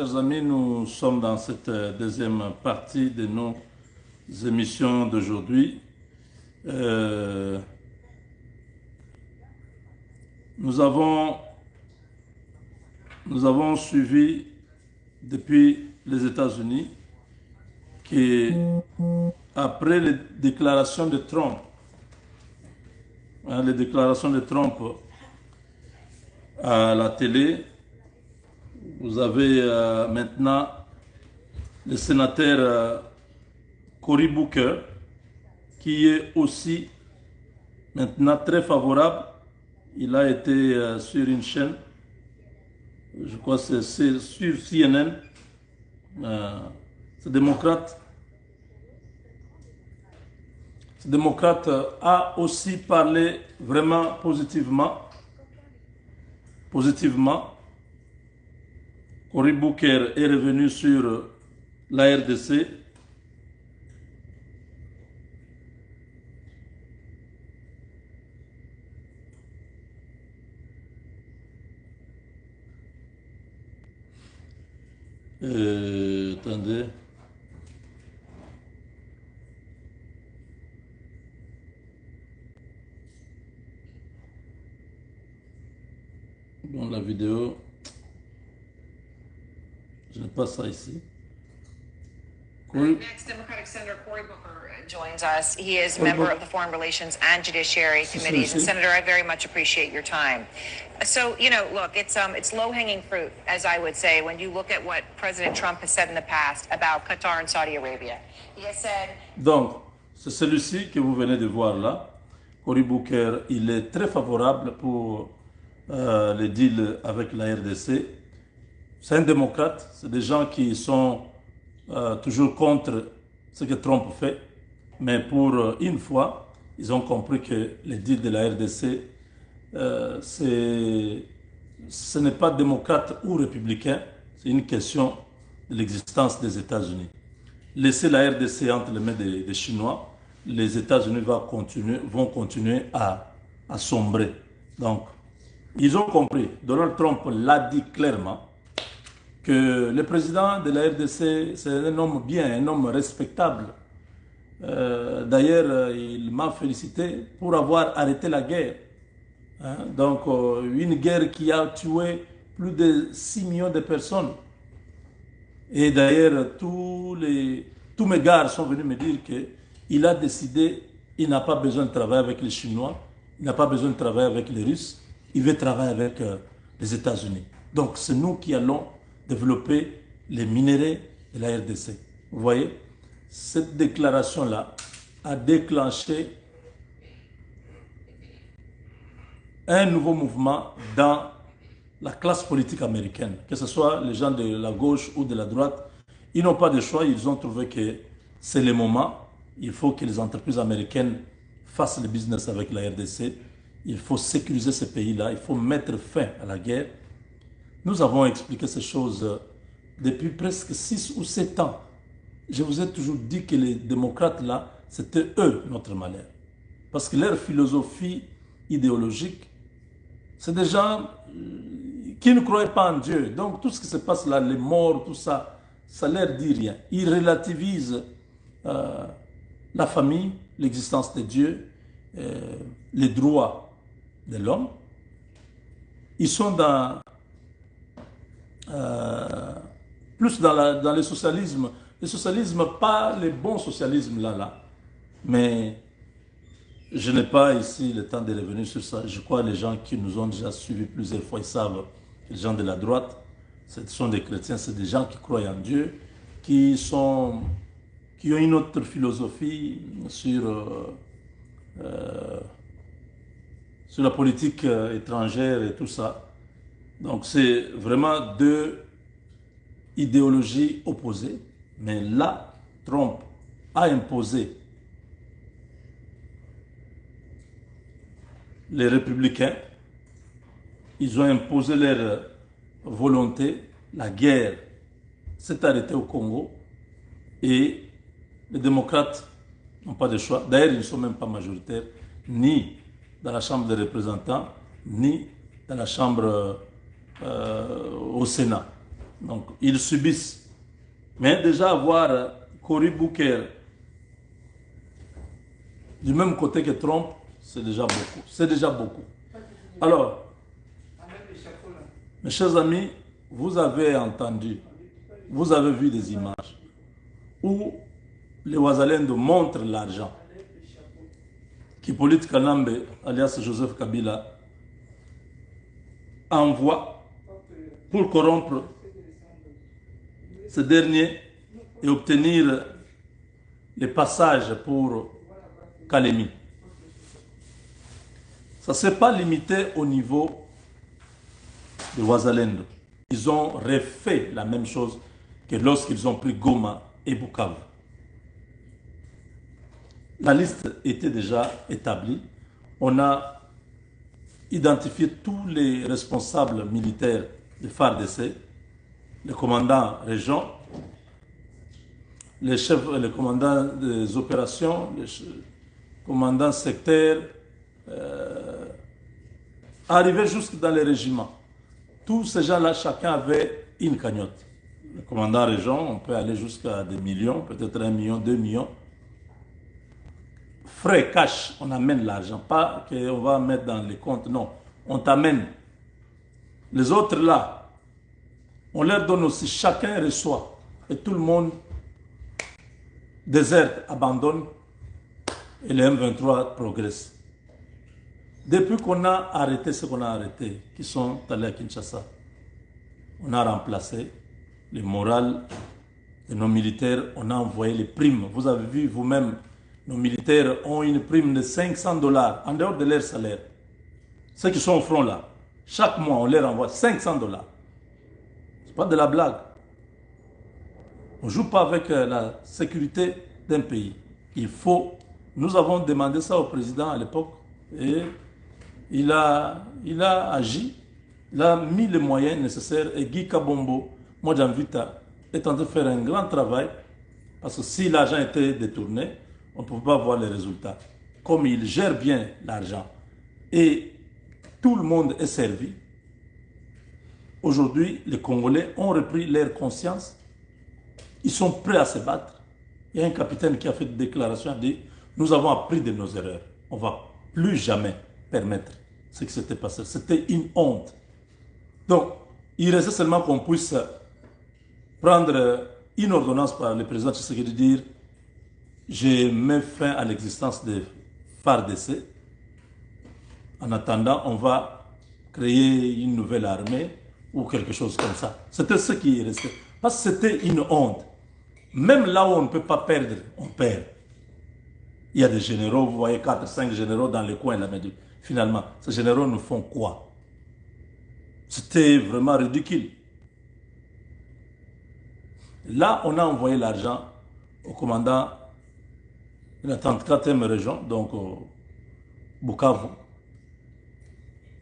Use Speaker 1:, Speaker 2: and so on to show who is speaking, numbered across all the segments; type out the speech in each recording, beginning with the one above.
Speaker 1: Chers amis, nous sommes dans cette deuxième partie de nos émissions d'aujourd'hui. Euh, nous avons suivi depuis les États-Unis qu'après les déclarations de Trump, les déclarations de Trump à la télé, vous avez maintenant le sénateur Cory Booker, qui est aussi maintenant très favorable. Il a été sur une chaîne, je crois que c'est sur CNN, ce démocrate a aussi parlé vraiment positivement. Cory Booker est revenu sur la RDC. Attendez. Bon, la vidéo, je n'ai pas ça ici.
Speaker 2: Next, Democratic Senator Cory Booker joins us. He is a member of the Foreign Relations and Judiciary Committees. And Senator, I very much appreciate your time. So, you know, look, it's low-hanging fruit, as I would say, when you look at what President Trump has said in the past about Qatar and Saudi Arabia. He has said...
Speaker 1: Donc, c'est celui-ci que vous venez de voir là. Cory Booker, il est très favorable pour les deals avec la RDC. C'est un démocrate, c'est des gens qui sont toujours contre ce que Trump fait, mais pour une fois, ils ont compris que les deals de la RDC, ce n'est pas démocrate ou républicain, c'est une question de l'existence des États-Unis. Laisser la RDC entre les mains des Chinois, les États-Unis vont continuer à sombrer. Donc, ils ont compris, Donald Trump l'a dit clairement, que le président de la RDC, c'est un homme bien, un homme respectable. D'ailleurs, il m'a félicité pour avoir arrêté la guerre. Donc, une guerre qui a tué plus de 6 millions de personnes. Et d'ailleurs, tous mes gars sont venus me dire qu'il a décidé, il n'a pas besoin de travailler avec les Chinois, il n'a pas besoin de travailler avec les Russes, il veut travailler avec les États-Unis. Donc, c'est nous qui allons développer les minéraux de la RDC. Vous voyez, cette déclaration-là a déclenché un nouveau mouvement dans la classe politique américaine, que ce soit les gens de la gauche ou de la droite. Ils n'ont pas de choix, ils ont trouvé que c'est le moment. Il faut que les entreprises américaines fassent le business avec la RDC. Il faut sécuriser ce pays-là, il faut mettre fin à la guerre. Nous avons expliqué ces choses depuis presque 6 ou 7 ans. Je vous ai toujours dit que les démocrates, là, c'était eux notre malheur. Parce que leur philosophie idéologique, c'est des gens qui ne croyaient pas en Dieu. Donc tout ce qui se passe là, les morts, tout ça, ça ne leur dit rien. Ils relativisent la famille, l'existence de Dieu, les droits de l'homme. Ils sont plus dans le socialisme. Le socialisme, pas le bon socialisme là. Mais je n'ai pas ici le temps de revenir sur ça. Je crois que les gens qui nous ont déjà suivis plusieurs fois, ils savent, les gens de la droite, ce sont des chrétiens, c'est des gens qui croient en Dieu, qui ont une autre philosophie sur la politique étrangère et tout ça. Donc c'est vraiment deux idéologies opposées. Mais là, Trump a imposé les républicains, ils ont imposé leur volonté, la guerre s'est arrêtée au Congo et les démocrates n'ont pas de choix. D'ailleurs, ils ne sont même pas majoritaires, ni dans la Chambre des représentants, ni dans la Chambre au Sénat. Donc, ils subissent. Mais déjà avoir Cory Booker du même côté que Trump, c'est déjà beaucoup. C'est déjà beaucoup. Alors, mes chers amis, vous avez entendu, vous avez vu des images où les Ouazalendo montrent l'argent qu'Hippolyte Kanambe, alias Joseph Kabila, envoie pour corrompre ce dernier et obtenir les passages pour Kalemi. Ça ne s'est pas limité au niveau de Ouazalendo. Ils ont refait la même chose que lorsqu'ils ont pris Goma et Bukavu. La liste était déjà établie. On a identifié tous les responsables militaires de FARDC, les commandants région, les chefs, les commandants des opérations, les commandants sectaires, arrivés jusque dans les régiments. Tous ces gens-là, chacun avait une cagnotte. Le commandant région, on peut aller jusqu'à des millions, peut-être 1 million, 2 millions. Frais, cash, on amène l'argent, pas qu'on va mettre dans les comptes, non. On t'amène. Les autres là, on leur donne aussi, chacun reçoit. Et tout le monde déserte, abandonne, et les M23 progressent. Depuis qu'on a arrêté ce qu'on a arrêté, qui sont allés à Kinshasa, on a remplacé le moral de nos militaires, on a envoyé les primes. Vous avez vu vous-même, nos militaires ont une prime de 500 $ en dehors de leur salaire. Ceux qui sont au front là, chaque mois on leur envoie 500 $. Ce n'est pas de la blague. On ne joue pas avec la sécurité d'un pays. Il faut, nous avons demandé ça au président à l'époque et il a agi, il a mis les moyens nécessaires et Guy Kabombo, Modjanvita, est en train de faire un grand travail parce que si l'argent était détourné, on ne pouvait pas voir les résultats. Comme il gère bien l'argent et tout le monde est servi, aujourd'hui, les Congolais ont repris leur conscience. Ils sont prêts à se battre. Il y a un capitaine qui a fait une déclaration, a dit, nous avons appris de nos erreurs. On ne va plus jamais permettre ce qui s'était passé. C'était une honte. Donc, il restait seulement qu'on puisse prendre une ordonnance par le président Tshisekedi, dire je mets fin à l'existence de FARDC. En attendant, on va créer une nouvelle armée ou quelque chose comme ça. C'était ce qui restait. Parce que c'était une honte. Même là où on ne peut pas perdre, on perd. Il y a des généraux, vous voyez 4, 5 généraux dans les coins là, mais finalement, ces généraux nous font quoi? C'était vraiment ridicule. Là, on a envoyé l'argent au commandant de la 34e région, donc au Bukavu,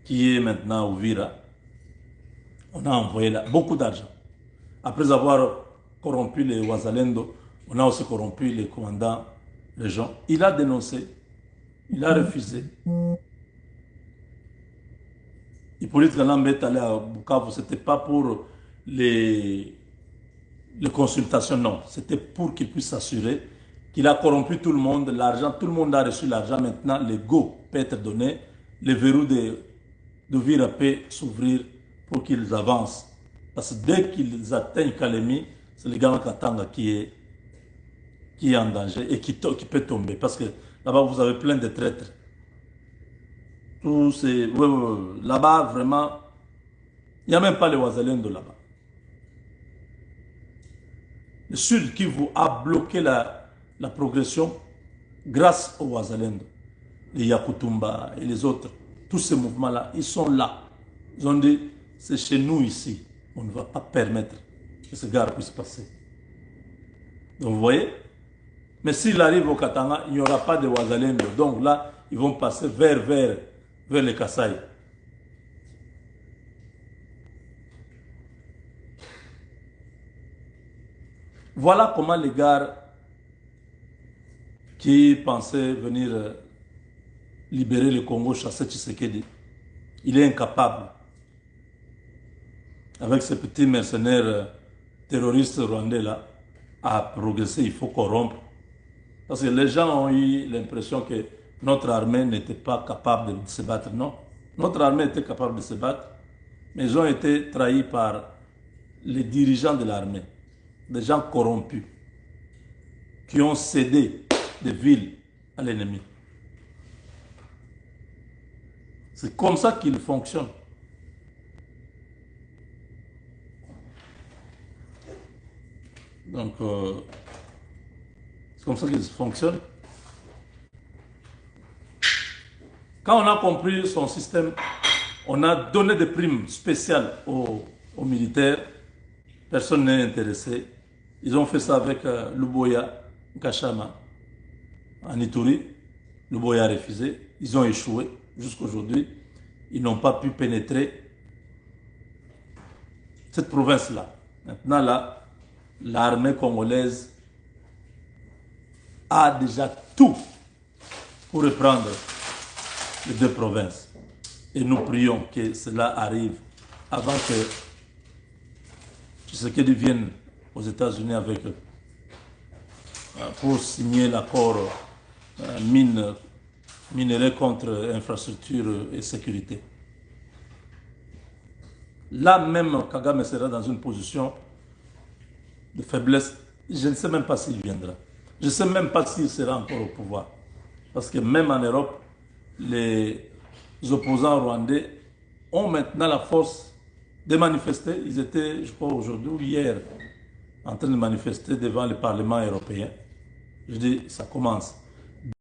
Speaker 1: qui est maintenant au Vira. On a envoyé là beaucoup d'argent. Après avoir corrompu les Ouazalendo, on a aussi corrompu les commandants région. Il a dénoncé, il a refusé. Hippolyte Kanambe est allé à Bukavu, ce n'était pas pour les consultations, non. C'était pour qu'il puisse s'assurer qu'il a corrompu tout le monde, l'argent, tout le monde a reçu l'argent. Maintenant, le go peut être donné, les verrous de Vira peut s'ouvrir pour qu'ils avancent. Parce que dès qu'ils atteignent Kalemi, c'est le Grand Katanga qui est en danger et qui peut tomber. Parce que là-bas, vous avez plein de traîtres. Là-bas, vraiment, il n'y a même pas les Ouazalendo là-bas. Le Sud Kivu a bloqué la progression grâce aux Ouazalendo. Les Yakutumba et les autres, tous ces mouvements-là, ils sont là. Ils ont dit, c'est chez nous ici. On ne va pas permettre que ce gars puisse passer. Donc vous voyez, mais s'il arrive au Katanga, il n'y aura pas de Ouazalendo. Donc là, ils vont passer vers les Kasaï. Voilà comment les gars qui pensaient venir libérer le Congo, chasser Tshisekedi, il est incapable. avec ces petits mercenaires terroristes rwandais-là, a progressé. Il faut corrompre. Parce que les gens ont eu l'impression que notre armée n'était pas capable de se battre. Non, notre armée était capable de se battre, mais ils ont été trahis par les dirigeants de l'armée, des gens corrompus, qui ont cédé des villes à l'ennemi. C'est comme ça qu'il fonctionne. Donc, c'est comme ça qu'il fonctionne. Quand on a compris son système, on a donné des primes spéciales aux militaires. Personne n'est intéressé. Ils ont fait ça avec Luboya Nkashama en Ituri. Luboya a refusé. Ils ont échoué. Jusqu'à aujourd'hui, ils n'ont pas pu pénétrer cette province-là. Maintenant, là, l'armée congolaise a déjà tout pour reprendre les deux provinces. Et nous prions que cela arrive avant que Tshisekedi vienne aux États-Unis avec eux pour signer l'accord minerai contre infrastructure et sécurité. Là même, Kagame sera dans une position de faiblesse. Je ne sais même pas s'il viendra. Je ne sais même pas s'il sera encore au pouvoir. Parce que même en Europe, les opposants rwandais ont maintenant la force de manifester. Ils étaient, je crois, aujourd'hui ou hier, en train de manifester devant le Parlement européen. Je dis, ça commence.